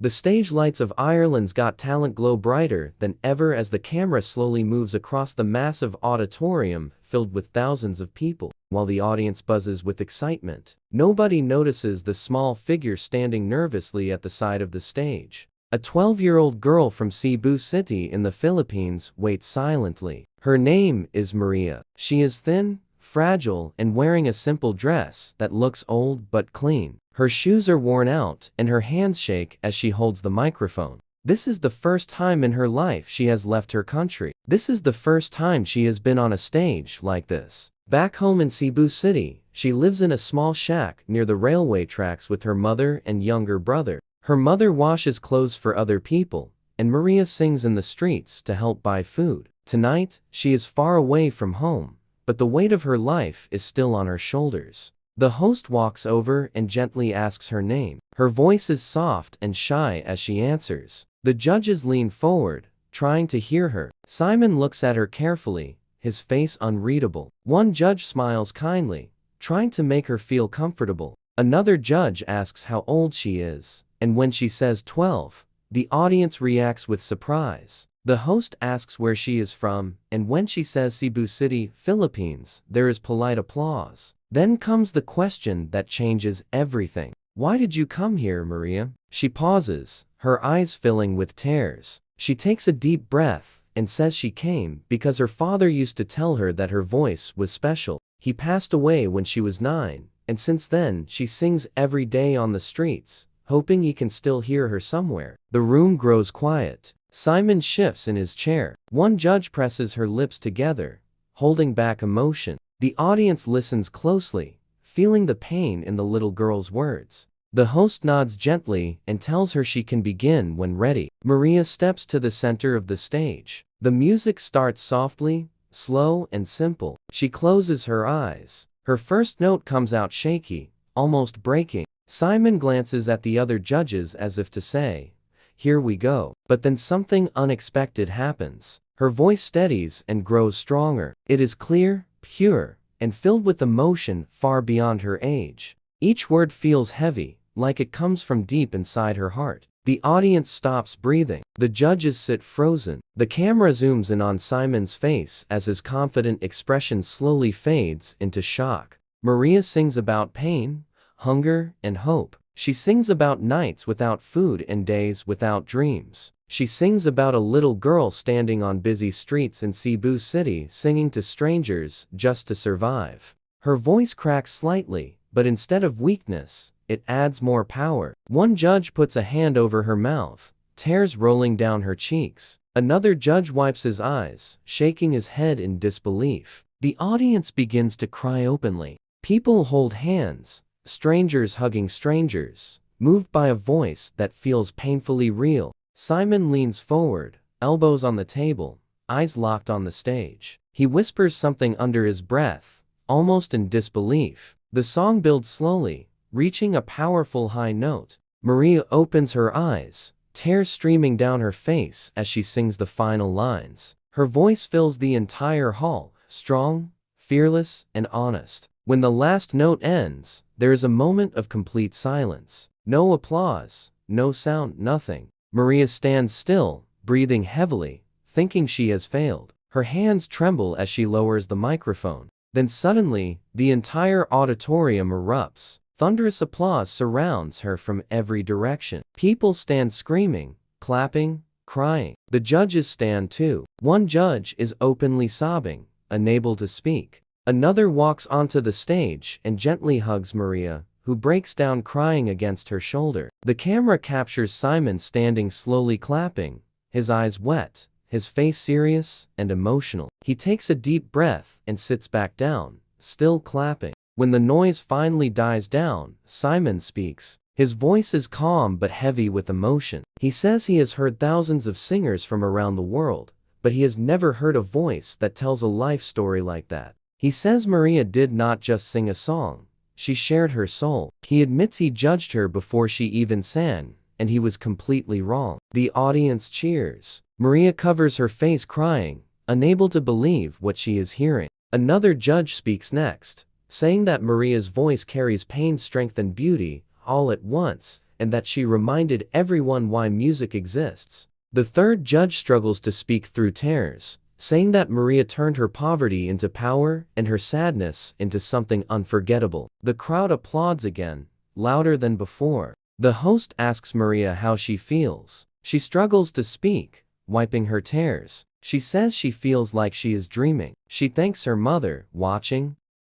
The stage lights of Ireland's Got Talent glow brighter than ever as the camera slowly moves across the massive auditorium filled with thousands of people. While the audience buzzes with excitement, nobody notices the small figure standing nervously at the side of the stage. A 12-year-old girl from Cebu City in the Philippines waits silently. Her name is Maria. She is thin, fragile, and wearing a simple dress that looks old but clean. Her shoes are worn out, and her hands shake as she holds the microphone. This is the first time in her life she has left her country. This is the first time she has been on a stage like this. Back home in Cebu City, she lives in a small shack near the railway tracks with her mother and younger brother. Her mother washes clothes for other people, and Maria sings in the streets to help buy food. Tonight, she is far away from home, but the weight of her life is still on her shoulders. The host walks over and gently asks her name. Her voice is soft and shy as she answers. The judges lean forward, trying to hear her. Simon looks at her carefully, his face unreadable. One judge smiles kindly, trying to make her feel comfortable. Another judge asks how old she is, and when she says 12, the audience reacts with surprise. The host asks where she is from, and when she says Cebu City, Philippines, there is polite applause. Then comes the question that changes everything. Why did you come here, Maria? She pauses, her eyes filling with tears. She takes a deep breath and says she came because her father used to tell her that her voice was special. He passed away when she was 9, and since then she sings every day on the streets, hoping he can still hear her somewhere. The room grows quiet. Simon shifts in his chair. One judge presses her lips together, holding back emotion. The audience listens closely, feeling the pain in the little girl's words. The host nods gently and tells her she can begin when ready. Maria steps to the center of the stage. The music starts softly, slow and simple. She closes her eyes. Her first note comes out shaky, almost breaking. Simon glances at the other judges as if to say, "Here we go." But then something unexpected happens. Her voice steadies and grows stronger. It is clear, pure, and filled with emotion far beyond her age. Each word feels heavy, like it comes from deep inside her heart. The audience stops breathing. The judges sit frozen. The camera zooms in on Simon's face as his confident expression slowly fades into shock. Maria sings about pain, hunger, and hope. She sings about nights without food and days without dreams. She sings about a little girl standing on busy streets in Cebu City singing to strangers just to survive. Her voice cracks slightly, but instead of weakness, it adds more power. One judge puts a hand over her mouth, tears rolling down her cheeks. Another judge wipes his eyes, shaking his head in disbelief. The audience begins to cry openly. People hold hands, strangers hugging strangers, moved by a voice that feels painfully real. Simon leans forward, elbows on the table, eyes locked on the stage. He whispers something under his breath, almost in disbelief. The song builds slowly, reaching a powerful high note. Maria opens her eyes, tears streaming down her face as she sings the final lines. Her voice fills the entire hall, strong, fearless, and honest. When the last note ends, there is a moment of complete silence. No applause, no sound, nothing. Maria stands still, breathing heavily, thinking she has failed. Her hands tremble as she lowers the microphone. Then suddenly, the entire auditorium erupts. Thunderous applause surrounds her from every direction. People stand screaming, clapping, crying. The judges stand too. One judge is openly sobbing, unable to speak. Another walks onto the stage and gently hugs Maria, who breaks down crying against her shoulder. The camera captures Simon standing slowly clapping, his eyes wet, his face serious and emotional. He takes a deep breath and sits back down, still clapping. When the noise finally dies down, Simon speaks. His voice is calm but heavy with emotion. He says he has heard thousands of singers from around the world, but he has never heard a voice that tells a life story like that. He says Maria did not just sing a song, she shared her soul. He admits he judged her before she even sang, and he was completely wrong. The audience cheers. Maria covers her face crying, unable to believe what she is hearing. Another judge speaks next, saying that Maria's voice carries pain, strength, and beauty, all at once, and that she reminded everyone why music exists. The third judge struggles to speak through tears, saying that Maria turned her poverty into power and her sadness into something unforgettable. The crowd applauds again, louder than before. The host asks Maria how she feels. She struggles to speak, wiping her tears. She says she feels like she is dreaming. She thanks her mother, watching,